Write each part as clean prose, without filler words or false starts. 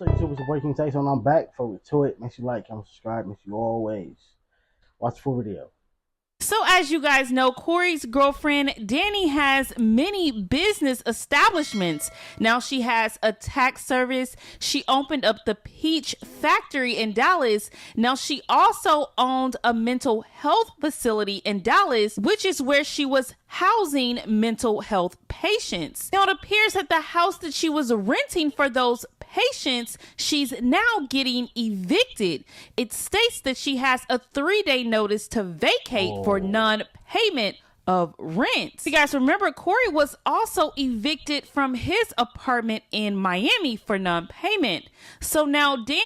So YouTube, it's a breaking takes on. I'm back for to it. Make sure you like, comment, subscribe. Make sure you always watch the full video. So as you guys know, Corey's girlfriend, Danni, has many business establishments. Now she has a tax service. She opened up the Peach Factory in Dallas. Now she also owned a mental health facility in Dallas, which is where she was housing mental health patients. Now it appears that the house that she was renting for those patients, she's now getting evicted. It states that she has a 3-day notice to vacate for non-payment of rent. You guys remember Corey was also evicted from his apartment in Miami for non-payment. So now Dan,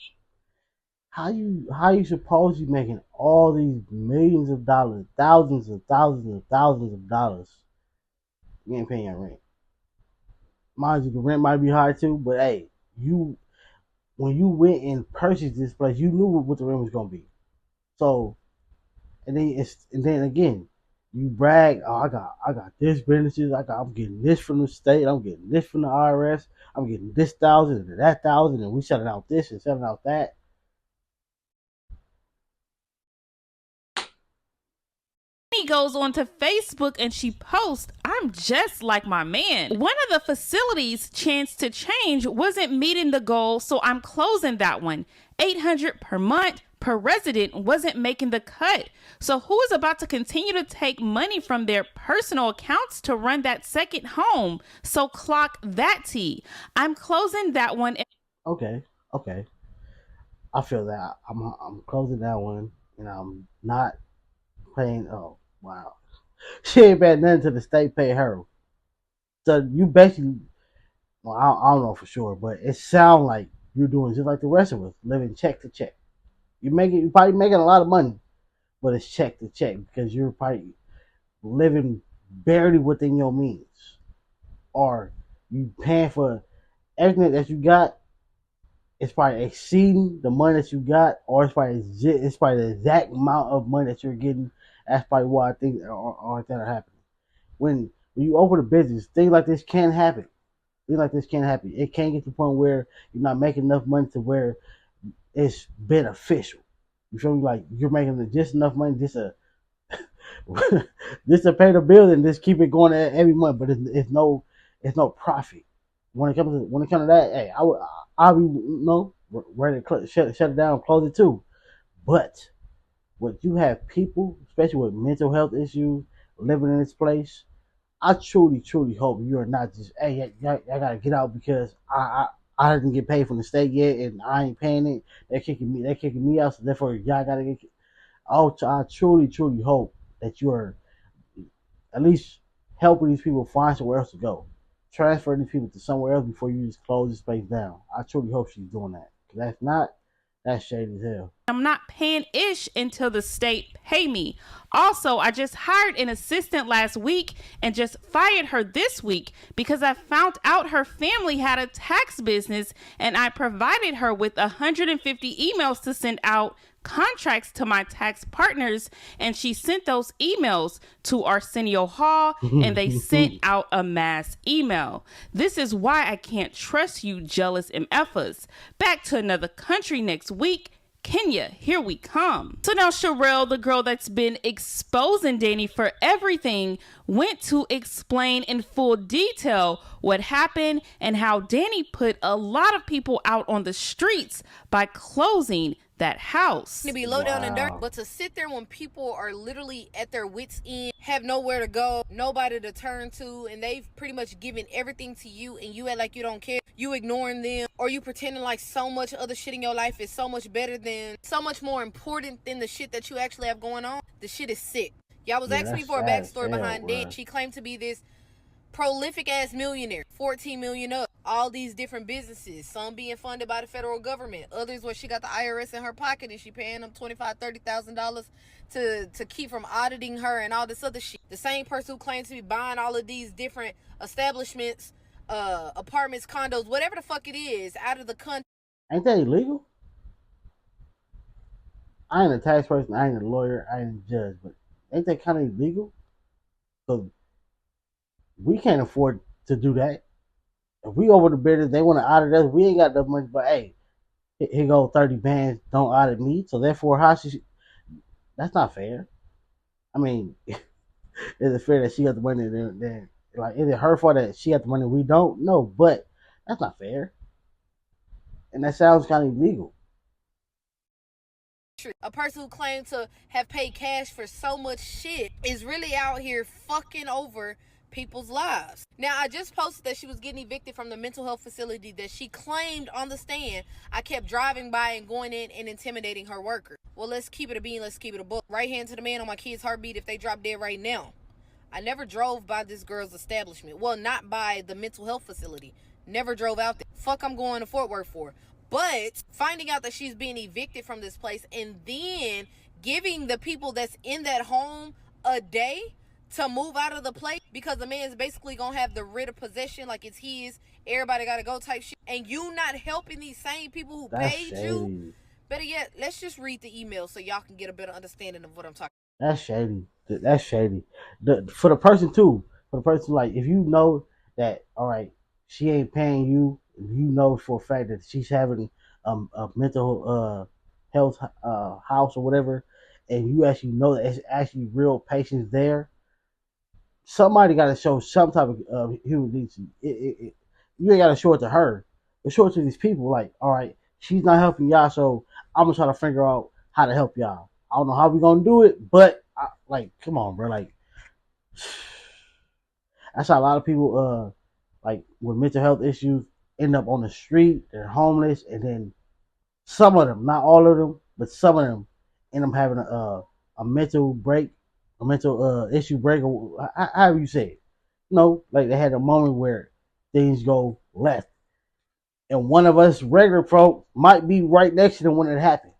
how you supposed to be making all these millions of dollars, thousands of dollars? You ain't paying your rent. Mind you, the rent might be high too, but hey, when you went and purchased this place, you knew what the rent was gonna be. So, and then again, you brag, oh, I got this businesses, I'm getting this from the state, I'm getting this from the IRS, I'm getting this thousand and that thousand, and we selling out this and selling out that. goes onto Facebook and she posts, "I'm just like my man. One of the facilities, Chance to Change, wasn't meeting the goal, so I'm closing that one. $800 per month per resident wasn't making the cut. So who is about to continue to take money from their personal accounts to run that second home? So clock that T. I'm closing that one." Okay. I feel that. I'm closing that one, and I'm not paying. Oh wow, she ain't paying nothing to the state pay her. So you basically, well, I don't know for sure, but it sounds like you're doing just like the rest of us, living check to check. You're probably making a lot of money, but it's check to check because you're probably living barely within your means, or you paying for everything that you got. It's probably exceeding the money that you got, or it's probably the exact amount of money that you're getting. That's probably why I think or that are happening. When you open a business, things like this can happen. Things like this can happen. It can't get to the point where you're not making enough money to where it's beneficial. You feel me? Like you're making just enough money just to just to pay the bill and just keep it going every month, but it's no profit. When it comes to that, hey, I'll be ready to shut it down, close it too. But when you have people, especially with mental health issues, living in this place, I truly hope you are not just, hey, I gotta get out because I didn't get paid from the state yet and I ain't paying it. They're kicking me out, so therefore y'all gotta get. I truly hope that you are at least helping these people find somewhere else to go. Transfer these people to somewhere else before you just close this place down. I truly hope she's doing that. Cause that's not, that's shady as hell. I'm not paying ish until the state pay me. Also, I just hired an assistant last week and just fired her this week because I found out her family had a tax business and I provided her with 150 emails to send out contracts to my tax partners, and she sent those emails to Arsenio Hall and they sent out a mass email. This is why I can't trust you jealous MFers. Back to another country next week. Kenya, here we come. So now Sherelle, the girl that's been exposing Danni for everything, went to explain in full detail what happened and how Danni put a lot of people out on the streets by closing that house. To be low down and dirty, but to sit there when people are literally at their wits' end, have nowhere to go, nobody to turn to, and they've pretty much given everything to you, and you act like you don't care, you ignoring them, or you pretending like so much other shit in your life is so much better than, so much more important than the shit that you actually have going on. The shit is sick. Y'all was asking me for a backstory behind Danni. She claimed to be this prolific ass millionaire, 14 million up, all these different businesses, some being funded by the federal government, others where she got the IRS in her pocket and she paying them $25,000-$30,000 to keep from auditing her and all this other shit. The same person who claims to be buying all of these different establishments, apartments, condos, whatever the fuck it is, out of the country. Ain't that illegal? I ain't a tax person, I ain't a lawyer, I ain't a judge, but ain't that kind of illegal? Because we can't afford to do that. If we over the business, they want to audit us. We ain't got enough money, but hey, Here go 30 bands, don't audit me. So therefore, how she? That's not fair. I mean, is it fair that she got the money? Then like, is it her fault that she got the money we don't? No, but that's not fair, and that sounds kind of illegal. A person who claimed to have paid cash for so much shit is really out here fucking over people's lives. Now, I just posted that she was getting evicted from the mental health facility that she claimed on the stand I kept driving by and going in and intimidating her worker. Well, let's keep it a bean, let's keep it a book. Right hand to the man on my kid's heartbeat if they drop dead right now. I never drove by this girl's establishment. Well, not by the mental health facility. Never drove out there. Fuck I'm going to Fort Worth for. But finding out that she's being evicted from this place and then giving the people that's in that home a day to move out of the place because the man's basically gonna have the writ of possession like it's his, everybody gotta go type shit, and you not helping these same people who That's paid shady. you. Better yet, let's just read the email so y'all can get a better understanding of what I'm talking about. That's shady. That's shady. For the person too. For the person, like, if you know that, all right, she ain't paying you, you know for a fact that she's having a mental health house or whatever, and you actually know that it's actually real patients there. Somebody got to show some type of human decency. You ain't got to show it to her, but show it to these people. Like, all right, she's not helping y'all, so I'm gonna try to figure out how to help y'all. I don't know how we gonna do it, but like, come on, bro. Like, that's how a lot of people, like, with mental health issues, end up on the street. They're homeless, and then some of them, not all of them, but some of them, end up having a mental break, a mental issue break, or however you say it. You know, like they had a moment where things go left, and one of us regular folk might be right next to them when it happened.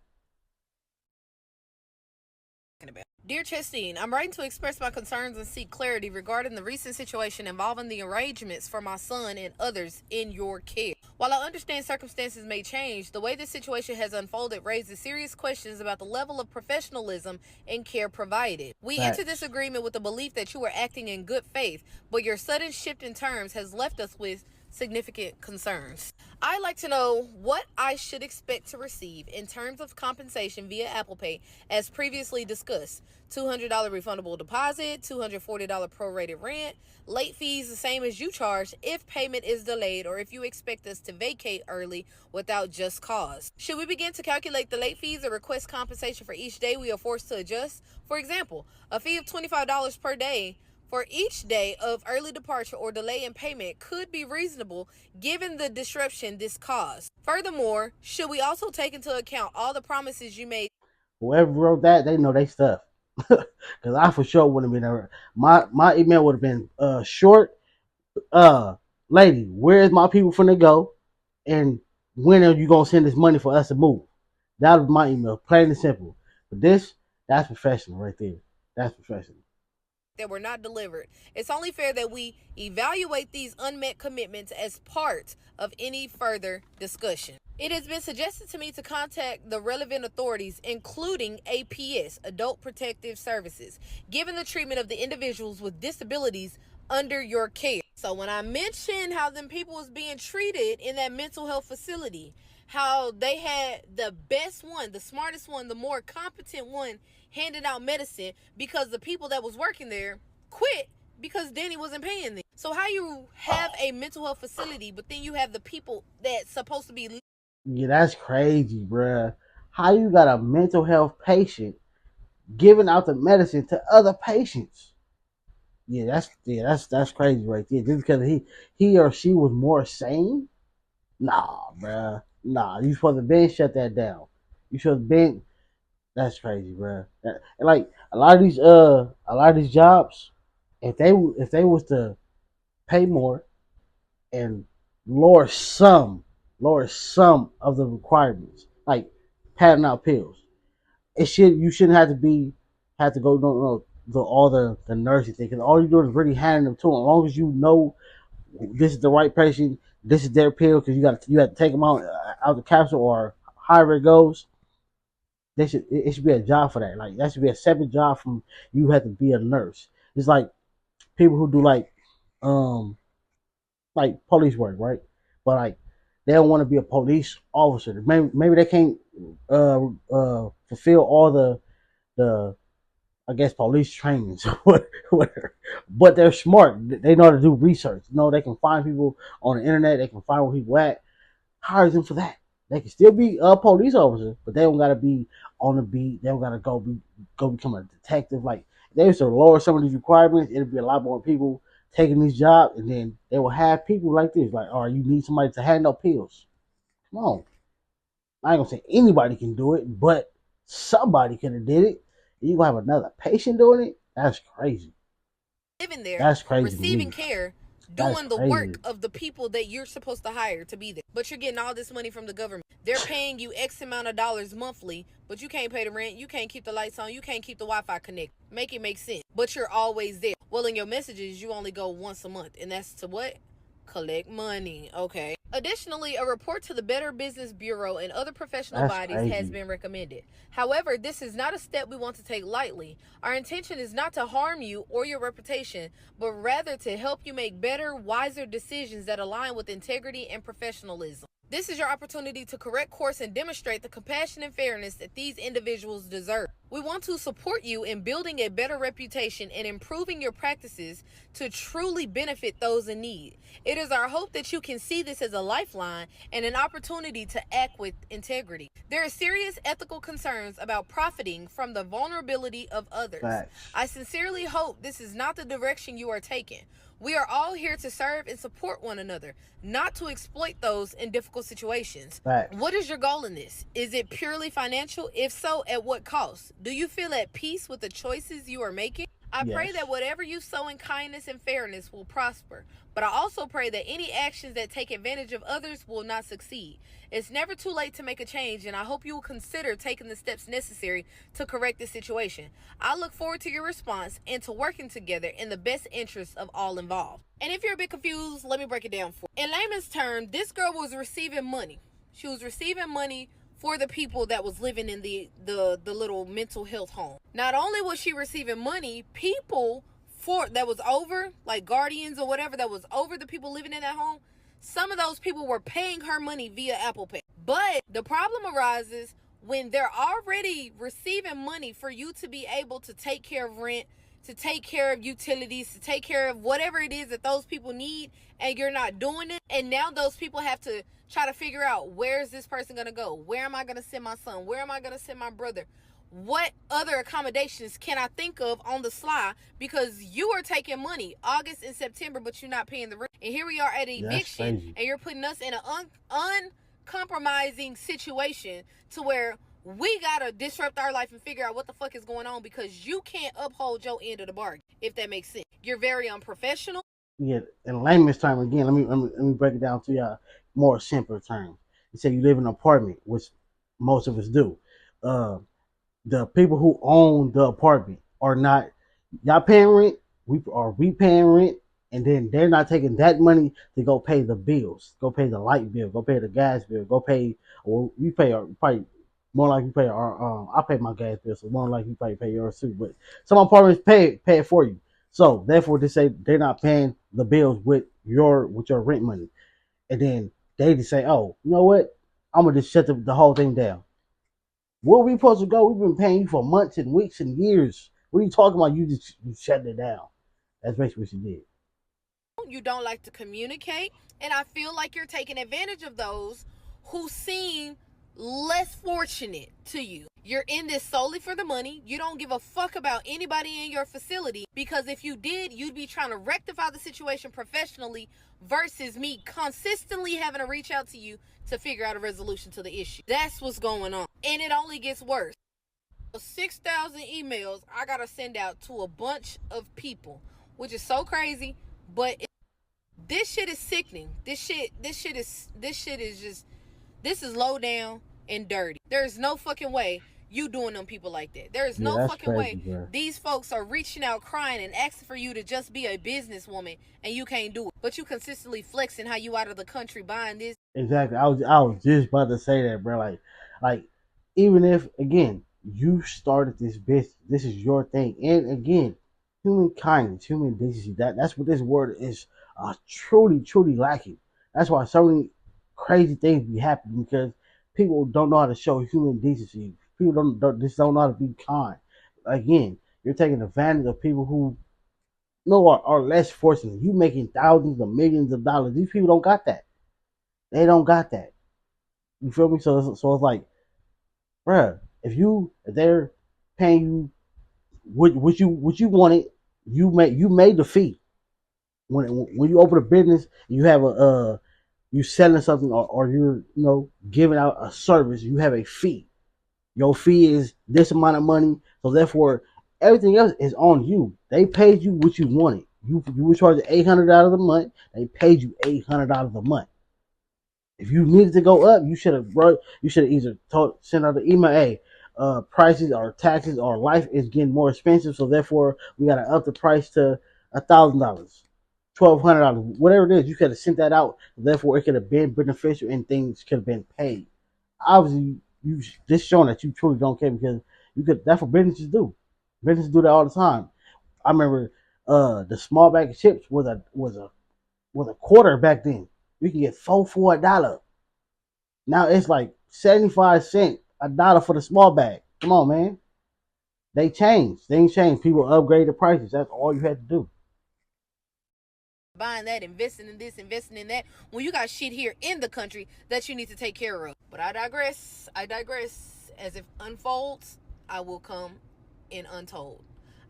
about. Dear Chestine, I'm writing to express my concerns and seek clarity regarding the recent situation involving the arrangements for my son and others in your care. While I understand circumstances may change, the way this situation has unfolded raises serious questions about the level of professionalism and care provided. We entered this agreement with the belief that you were acting in good faith, but your sudden shift in terms has left us with significant concerns. I'd like to know what I should expect to receive in terms of compensation via Apple Pay as previously discussed. $200 refundable deposit, $240 prorated rent, late fees the same as you charge if payment is delayed or if you expect us to vacate early without just cause. Should we begin to calculate the late fees or request compensation for each day we are forced to adjust? For example, a fee of $25 per day for each day of early departure or delay in payment could be reasonable given the disruption this caused. Furthermore, should we also take into account all the promises you made? Whoever wrote that, they know they stuff. Because I for sure wouldn't have been there. My email would have been short. Lady, where's my people finna go? And when are you gonna send this money for us to move? That was my email, plain and simple. But that's professional right there. That's professional. That were not delivered. It's only fair that we evaluate these unmet commitments as part of any further discussion. It has been suggested to me to contact the relevant authorities, including APS, Adult Protective Services, given the treatment of the individuals with disabilities under your care. So when I mentioned how them people was being treated in that mental health facility, how they had the best one, the smartest one, the more competent one handing out medicine because the people that was working there quit because Danny wasn't paying them. So how you have a mental health facility, but then you have the people that's supposed to be... Yeah, that's crazy, bruh. How you got a mental health patient giving out the medicine to other patients? That's crazy right there. Just because he or she was more sane? Nah, bruh. Nah, you supposed to been shut that down. You should have been. That's crazy, bruh. And like a lot of these jobs, if they was to pay more and lower some of the requirements, like passing out pills, you shouldn't have to go no all the nursing thing, because all you do is really handing them to them. As long as you know this is the right patient, this is their pill, because you have to take them out the capsule or however it goes. It should be a job for that. Like, that should be a separate job from you have to be a nurse. It's like people who do um like police work, right? But like they don't want to be a police officer. Maybe they can't fulfill all the I guess police trainings or whatever. But they're smart. They know how to do research. You know, they can find people on the internet. They can find where people at. Hire them for that. They can still be a police officer, but they don't gotta be on the beat. They don't gotta go become a detective. Like if they used to lower some of these requirements, it'd be a lot more people taking these jobs, and then they will have people like this. Like, all right, you need somebody to handle pills. Come on, I ain't gonna say anybody can do it, but somebody could have did it. You gonna have another patient doing it? That's crazy. Living there, That's crazy. receiving care, That's doing the crazy. work of the people that you're supposed to hire to be there. But you're getting all this money from the government. They're paying you X amount of dollars monthly, but you can't pay the rent, you can't keep the lights on, you can't keep the Wi-Fi connected. Make it make sense. But you're always there. Well, in your messages, you only go once a month, and that's to what? Collect money. Okay. Additionally, a report to the Better Business Bureau and other professional bodies has been recommended. However, this is not a step we want to take lightly. Our intention is not to harm you or your reputation, but rather to help you make better, wiser decisions that align with integrity and professionalism. This is your opportunity to correct course and demonstrate the compassion and fairness that these individuals deserve. We want to support you in building a better reputation and improving your practices to truly benefit those in need. It is our hope that you can see this as a lifeline and an opportunity to act with integrity. There are serious ethical concerns about profiting from the vulnerability of others. Facts. I sincerely hope this is not the direction you are taking. We are all here to serve and support one another, not to exploit those in difficult situations. Facts. What is your goal in this? Is it purely financial? If so, at what cost? Do you feel at peace with the choices you are making? I pray that whatever you sow in kindness and fairness will prosper. But I also pray that any actions that take advantage of others will not succeed. It's never too late to make a change, and I hope you will consider taking the steps necessary to correct the situation. I look forward to your response and to working together in the best interest of all involved. And if you're a bit confused, let me break it down for you. In layman's terms, this girl was receiving money. She was receiving money for the people that was living in the little mental health home. Not only was she receiving money, people that was over, like guardians or whatever, that was over the people living in that home, some of those people were paying her money via Apple Pay. But the problem arises when they're already receiving money for you to be able to take care of rent, to take care of utilities, to take care of whatever it is that those people need, and you're not doing it. And now those people have to try to figure out, where is this person going to go? Where am I going to send my son? Where am I going to send my brother? What other accommodations can I think of on the sly? Because you are taking money August and September, but you're not paying the rent. And here we are at eviction, and you're putting us in an uncompromising situation to where we gotta disrupt our life and figure out what the fuck is going on because you can't uphold your end of the bargain, if that makes sense. You're very unprofessional. Yeah, in layman's term again, let me break it down to y'all more simpler terms. You say you live in an apartment, which most of us do. The people who own the apartment are not y'all paying rent, we paying rent, and then they're not taking that money to go pay the bills, go pay the light bill, go pay the gas bill, go pay, or we pay our probably more like you pay our I pay my gas bill, so more like you probably pay yours too. But some apartments pay it for you. So therefore they say they're not paying the bills with your rent money. And then they just say, oh, you know what? I'm gonna just shut the whole thing down. Where we supposed to go? We've been paying you for months and weeks and years. What are you talking about? You shutting it down. That's basically what she did. You don't like to communicate, and I feel like you're taking advantage of those who seem less fortunate to you. You're in this solely for the money. You don't give a fuck about anybody in your facility, because if you did, you'd be trying to rectify the situation professionally versus me consistently having to reach out to you to figure out a resolution to the issue. That's what's going on. And it only gets worse. 6,000 emails I gotta send out to a bunch of people, which is so crazy, but this shit is sickening. This is low down and dirty. There's no fucking way you doing them people like that. There is no fucking way these folks are reaching out crying and asking for you to just be a businesswoman and you can't do it. But you consistently flexing how you out of the country buying this. Exactly. I was just about to say that, bro. Like even if again you started this business, this is your thing. And again, human kindness, human decency, that's what this word is truly lacking. That's why so many crazy things be happening because people don't know how to show human decency. People just don't know how to be kind. Again, you're taking advantage of people who are less fortunate. You making thousands of millions of dollars. These people don't got that. They don't got that. You feel me? So it's like, bruh, if they're paying you what you wanted, you made the fee. When you open a business, you have you selling something or you're giving out a service, you have a fee. Your fee is this amount of money, so therefore everything else is on you. They paid you what you wanted. You were charging $800 a month. They paid you $800 a month. If you needed to go up, you should have either sent out an email, hey, prices or taxes or life is getting more expensive, so therefore we gotta up the price to $1,000, $1,200, whatever it is. You could have sent that out. Therefore, it could have been beneficial and things could have been paid. Obviously, you just showing that you truly don't care because that's what businesses do. Businesses do that all the time. I remember the small bag of chips was a quarter back then. You can get four for $1. Now it's like 75 cents, $1 for the small bag. Come on, man. They changed. Things changed. People upgrade the prices. That's all you had to do. Buying that, investing in this, investing in that, when you got shit here in the country that you need to take care of. But I digress. As it unfolds, I will come in untold.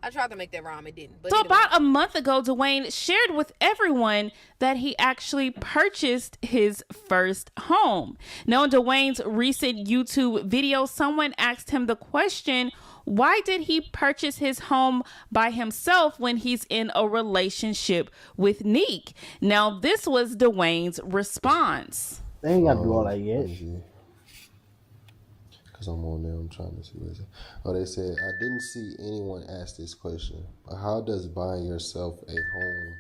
I tried to make that rhyme, it didn't. But so anyway. About a month ago, Dwayne shared with everyone that he actually purchased his first home. Now, in Dwayne's recent YouTube video, someone asked him the question, why did he purchase his home by himself when he's in a relationship with Nique? Now, this was Dwayne's response. They ain't got to do all that yet. Because I'm on there, I'm trying to see what it said. Oh, they said, I didn't see anyone ask this question, but how does buying yourself a home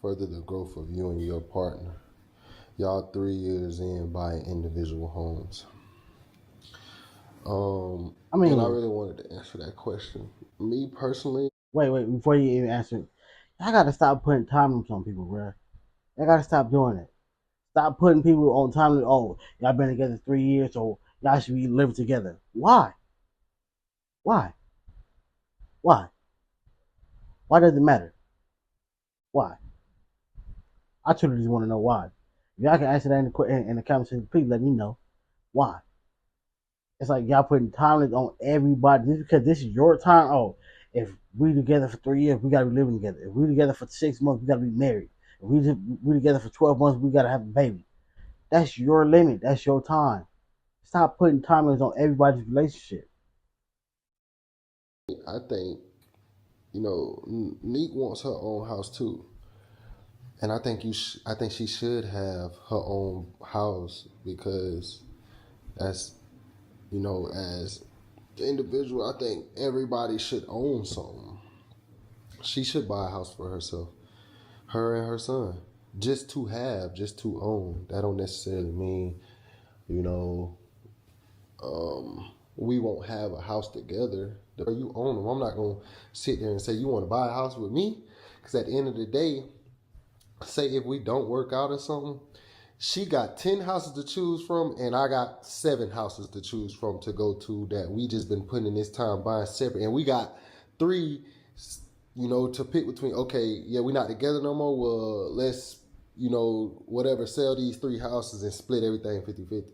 further the growth of you and your partner? Y'all 3 years in buying individual homes. I really wanted to answer that question. Me personally. Wait, before you even answer, I gotta stop putting time limits on people, bro. I gotta stop doing it. Stop putting people on time limit. Oh, y'all been together 3 years, so y'all should be living together. Why? Why does it matter? Why? I truly just want to know why. If y'all can answer that in the comment section, please let me know why. It's like y'all putting time limits on everybody just because this is your time. Oh, if we together for 3 years, we gotta be living together. If we together for 6 months, we gotta be married. If we together for 12 months, we gotta have a baby. That's your limit. That's your time. Stop putting time limits on everybody's relationship. I think, Nique wants her own house too, and I think she should have her own house because that's, as the individual, I think everybody should own something. She should buy a house for herself, her and her son, just to own. That don't necessarily mean, we won't have a house together. You own them. I'm not going to sit there and say, you want to buy a house with me? Because at the end of the day, say if we don't work out or something, she got 10 houses to choose from, and I got 7 houses to choose from to go to that we just been putting in this time buying separate. And we got 3, to pick between. Okay, yeah, we're not together no more. Well, let's, whatever, sell these 3 houses and split everything 50-50.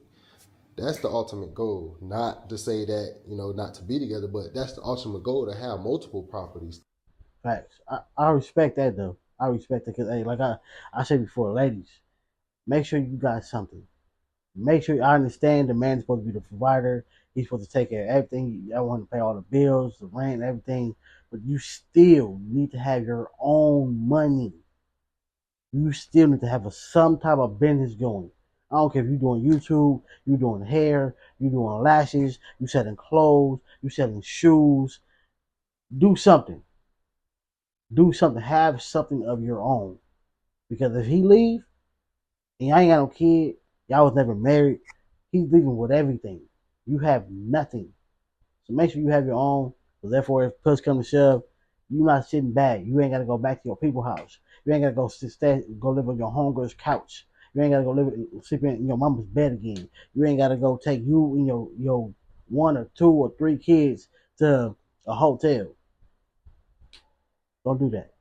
That's the ultimate goal. Not to say that, not to be together, but that's the ultimate goal, to have multiple properties. Facts. I respect that, though. I respect it because, hey, like I said before, ladies, make sure you got something. Make sure I understand the man's supposed to be the provider. He's supposed to take care of everything. I want to pay all the bills, the rent, everything. But you still need to have your own money. You still need to have some type of business going. I don't care if you're doing YouTube, you're doing hair, you're doing lashes, you're selling clothes, you're selling shoes. Do something. Do something. Have something of your own. Because if he leave, and y'all ain't got no kid, y'all was never married, he's leaving with everything. You have nothing. So make sure you have your own. So therefore, if push comes to shove, you're not sitting back. You ain't got to go back to your people's house. You ain't got to go live on your homegirl's couch. You ain't gotta go sleep in your mama's bed again. You ain't gotta go take you and your one or two or three kids to a hotel. Don't do that.